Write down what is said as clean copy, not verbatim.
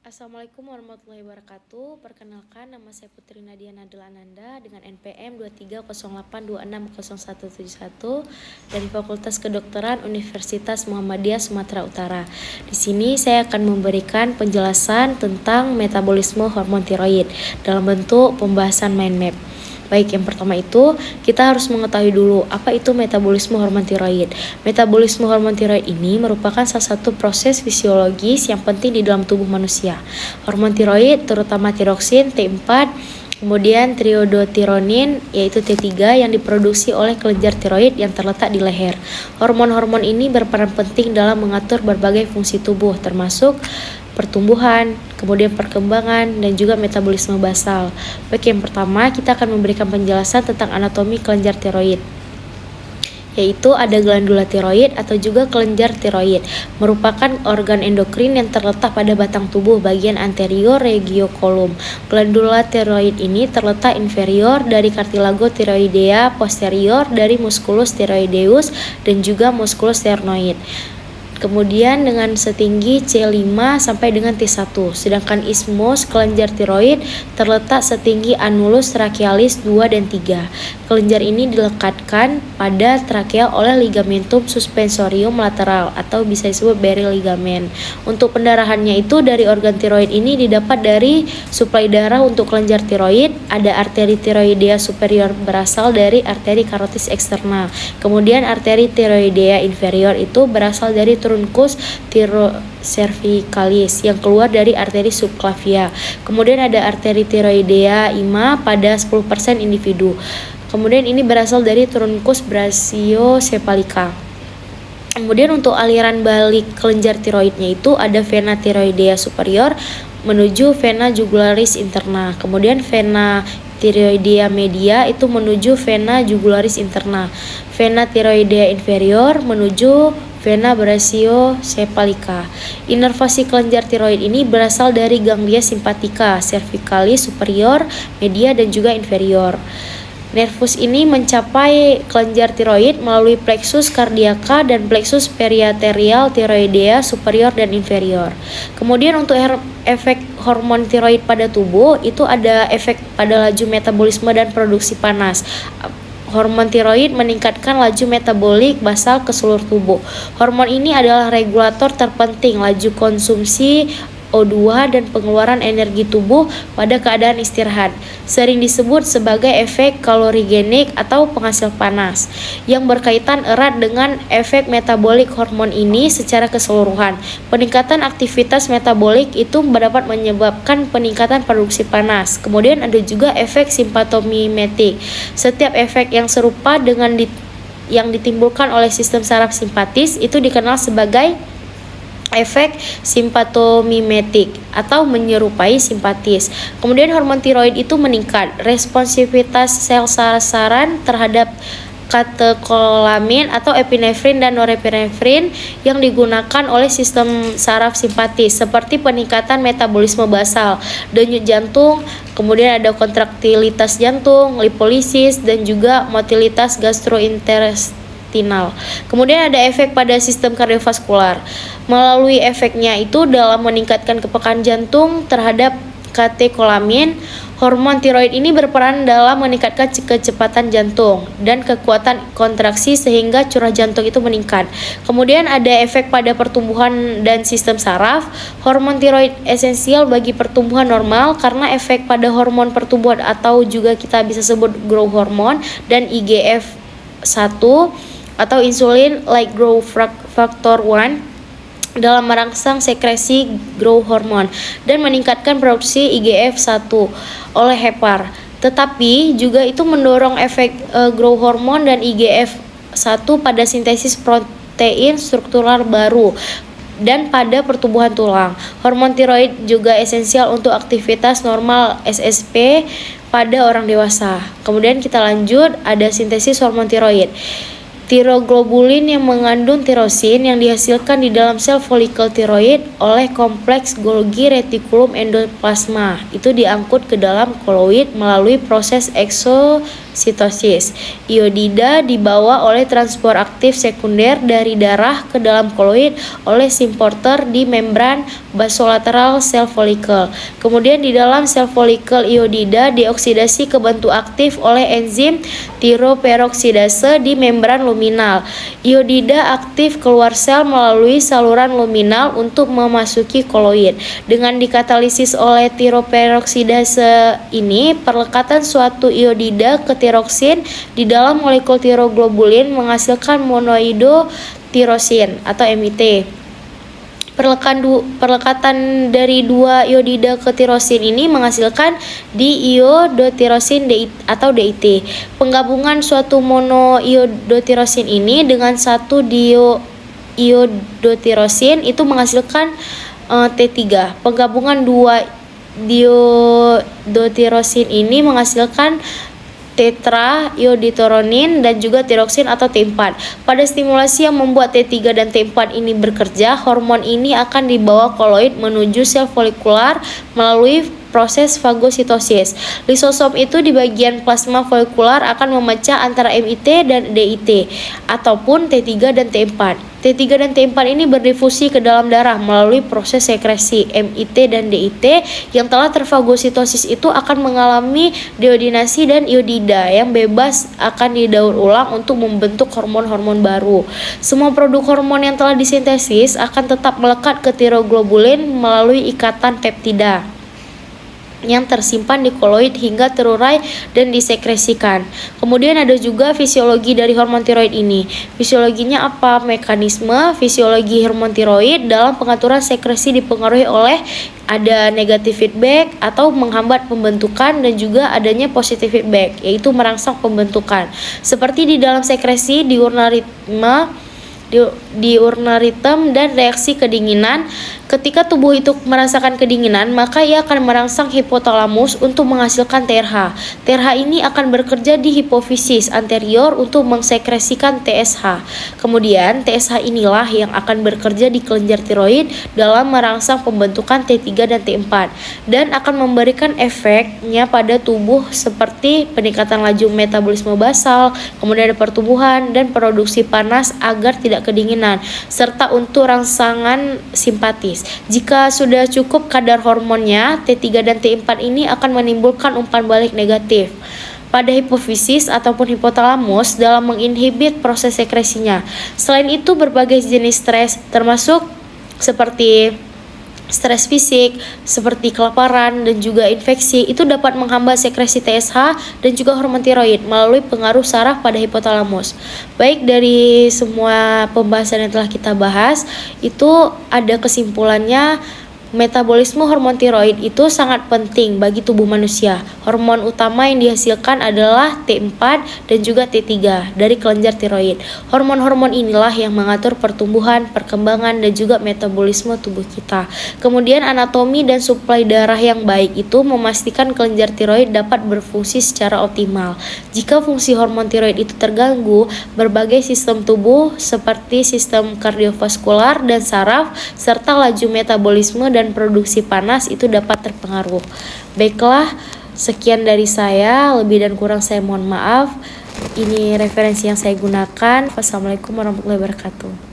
Assalamualaikum warahmatullahi wabarakatuh. Perkenalkan, nama saya Putri Nadia Nadel Ananda dengan NPM 2308260171 dari Fakultas Kedokteran Universitas Muhammadiyah Sumatera Utara. Di sini saya akan memberikan penjelasan tentang metabolisme hormon tiroid dalam bentuk pembahasan mind map. Baik, yang pertama itu kita harus mengetahui dulu apa itu metabolisme hormon tiroid. Metabolisme hormon tiroid ini merupakan salah satu proses fisiologis yang penting di dalam tubuh manusia. Hormon tiroid terutama tiroksin, T4, kemudian triodotironin yaitu T3 yang diproduksi oleh kelenjar tiroid yang terletak di leher. Hormon-hormon ini berperan penting dalam mengatur berbagai fungsi tubuh termasuk pertumbuhan, kemudian perkembangan, dan juga metabolisme basal. Baik, yang pertama kita akan memberikan penjelasan tentang anatomi kelenjar tiroid, yaitu ada glandula tiroid atau juga kelenjar tiroid, merupakan organ endokrin yang terletak pada batang tubuh bagian anterior regiokolum. Glandula tiroid ini terletak inferior dari cartilago thyroidea, posterior dari musculus thyroideus dan juga musculus sternoid. Kemudian dengan setinggi C5 sampai dengan T1. Sedangkan isthmus kelenjar tiroid terletak setinggi annulus trachealis 2 dan 3. Kelenjar ini dilekatkan pada trakea oleh ligamentum suspensorium lateral atau bisa disebut Barry ligament. Untuk pendarahannya itu dari organ tiroid ini didapat dari suplai darah untuk kelenjar tiroid. Ada arteri tiroidea superior berasal dari arteri carotis eksternal. Kemudian arteri tiroidea inferior itu berasal dari truncus cervicalis yang keluar dari arteri subclavia. Kemudian ada arteri tiroidea ima pada 10% individu. Kemudian ini berasal dari truncus brachiocephalica. Kemudian untuk aliran balik kelenjar tiroidnya itu ada vena tiroidea superior menuju vena jugularis interna. Kemudian vena tiroidea media itu menuju vena jugularis interna. Vena tiroidea inferior menuju vena brachiocephalica. Inervasi kelenjar tiroid ini berasal dari ganglia simpatika, cervicalis superior, media dan juga inferior. Nervus ini mencapai kelenjar tiroid melalui plexus cardiaca dan plexus periaterial tiroidea superior dan inferior. Kemudian untuk efek hormon tiroid pada tubuh itu ada efek pada laju metabolisme dan produksi panas. Hormon tiroid meningkatkan laju metabolik basal ke seluruh tubuh. Hormon ini adalah regulator terpenting laju konsumsi O2 dan pengeluaran energi tubuh pada keadaan istirahat. Sering disebut sebagai efek kalorigenik atau penghasil panas, yang berkaitan erat dengan efek metabolik hormon ini secara keseluruhan. Peningkatan aktivitas metabolik itu dapat menyebabkan peningkatan produksi panas. Kemudian ada juga efek simpatomimetik. Setiap efek yang serupa dengan yang ditimbulkan oleh sistem saraf simpatis itu dikenal sebagai efek simpatomimetik atau menyerupai simpatis. Kemudian hormon tiroid itu meningkat responsivitas sel sasaran terhadap katekolamin atau epinefrin dan norepinefrin yang digunakan oleh sistem saraf simpatis, seperti peningkatan metabolisme basal, denyut jantung, kemudian ada kontraktilitas jantung, lipolisis, dan juga motilitas gastrointestinal. Kemudian ada efek pada sistem kardiovaskular. Melalui efeknya itu dalam meningkatkan kepekaan jantung terhadap katekolamin, hormon tiroid ini berperan dalam meningkatkan kecepatan jantung dan kekuatan kontraksi sehingga curah jantung itu meningkat. Kemudian ada efek pada pertumbuhan dan sistem saraf. Hormon tiroid esensial bagi pertumbuhan normal karena efek pada hormon pertumbuhan atau juga kita bisa sebut growth hormone dan IGF-1 atau insulin like growth factor 1 dalam merangsang sekresi growth hormone dan meningkatkan produksi IGF-1 oleh hepar. Tetapi juga itu mendorong efek growth hormone dan IGF-1 pada sintesis protein struktural baru dan pada pertumbuhan tulang. Hormon tiroid juga esensial untuk aktivitas normal SSP pada orang dewasa. Kemudian kita lanjut, ada sintesis hormon tiroid. Tiroglobulin yang mengandung tirosin yang dihasilkan di dalam sel folikel tiroid oleh kompleks Golgi retikulum endoplasma itu diangkut ke dalam koloid melalui proses fagositosis. Iodida dibawa oleh transport aktif sekunder dari darah ke dalam koloid oleh simporter di membran basolateral sel folikel. Kemudian di dalam sel folikel iodida dioksidasi ke bentuk aktif oleh enzim tiroperoksidase di membran luminal. Iodida aktif keluar sel melalui saluran luminal untuk memasuki koloid. Dengan dikatalisis oleh tiroperoksidase ini, perlekatan suatu iodida ke tiroksin di dalam molekul tiroglobulin menghasilkan monoidotirosin atau MIT. Perlekatan dari dua iodida ke tirosin ini menghasilkan diiodotirosin atau DIT. Penggabungan suatu monoiodotirosin ini dengan satu diiodotirosin itu menghasilkan T3. Penggabungan dua diodotirosin ini menghasilkan tetraioditoronin dan juga tiroksin atau T4. Pada stimulasi yang membuat T3 dan T4 ini bekerja, hormon ini akan dibawa koloid menuju sel folikular melalui proses fagositosis. Lisosom itu di bagian plasma folikular akan memecah antara MIT dan DIT ataupun T3 dan T4. T3 dan T4 ini berdifusi ke dalam darah melalui proses sekresi. MIT dan DIT yang telah terfagositosis itu akan mengalami deodinasi dan iodida yang bebas akan didaur ulang untuk membentuk hormon-hormon baru. Semua produk hormon yang telah disintesis akan tetap melekat ke tiroglobulin melalui ikatan peptida yang tersimpan di koloid hingga terurai dan disekresikan. Kemudian ada juga fisiologi dari hormon tiroid ini. Fisiologinya apa? Mekanisme fisiologi hormon tiroid dalam pengaturan sekresi dipengaruhi oleh ada negatif feedback atau menghambat pembentukan dan juga adanya positif feedback, yaitu merangsang pembentukan. Seperti di dalam sekresi diurnaritem dan reaksi kedinginan. Ketika tubuh itu merasakan kedinginan, maka ia akan merangsang hipotalamus untuk menghasilkan TRH. TRH ini akan bekerja di hipofisis anterior untuk mengsekresikan TSH. Kemudian TSH inilah yang akan bekerja di kelenjar tiroid dalam merangsang pembentukan T3 dan T4 dan akan memberikan efeknya pada tubuh seperti peningkatan laju metabolisme basal, kemudian ada pertumbuhan dan produksi panas agar tidak kedinginan, serta untuk rangsangan simpatis. Jika sudah cukup kadar hormonnya, T3 dan T4 ini akan menimbulkan umpan balik negatif pada hipofisis ataupun hipotalamus dalam menginhibit proses sekresinya. Selain itu, berbagai jenis stres termasuk seperti stres fisik, seperti kelaparan dan juga infeksi itu dapat menghambat sekresi TSH dan juga hormon tiroid melalui pengaruh saraf pada hipotalamus. Baik, dari semua pembahasan yang telah kita bahas itu ada kesimpulannya. Metabolisme hormon tiroid itu sangat penting bagi tubuh manusia. Hormon utama yang dihasilkan adalah T4 dan juga T3 dari kelenjar tiroid. Hormon-hormon inilah yang mengatur pertumbuhan, perkembangan, dan juga metabolisme tubuh kita. Kemudian anatomi dan suplai darah yang baik itu memastikan kelenjar tiroid dapat berfungsi secara optimal. Jika fungsi hormon tiroid itu terganggu, berbagai sistem tubuh seperti sistem kardiovaskular dan saraf, serta laju metabolisme dan produksi panas itu dapat terpengaruh. Baiklah, sekian dari saya, lebih dan kurang saya mohon maaf. Ini referensi yang saya gunakan. Wassalamualaikum warahmatullahi wabarakatuh.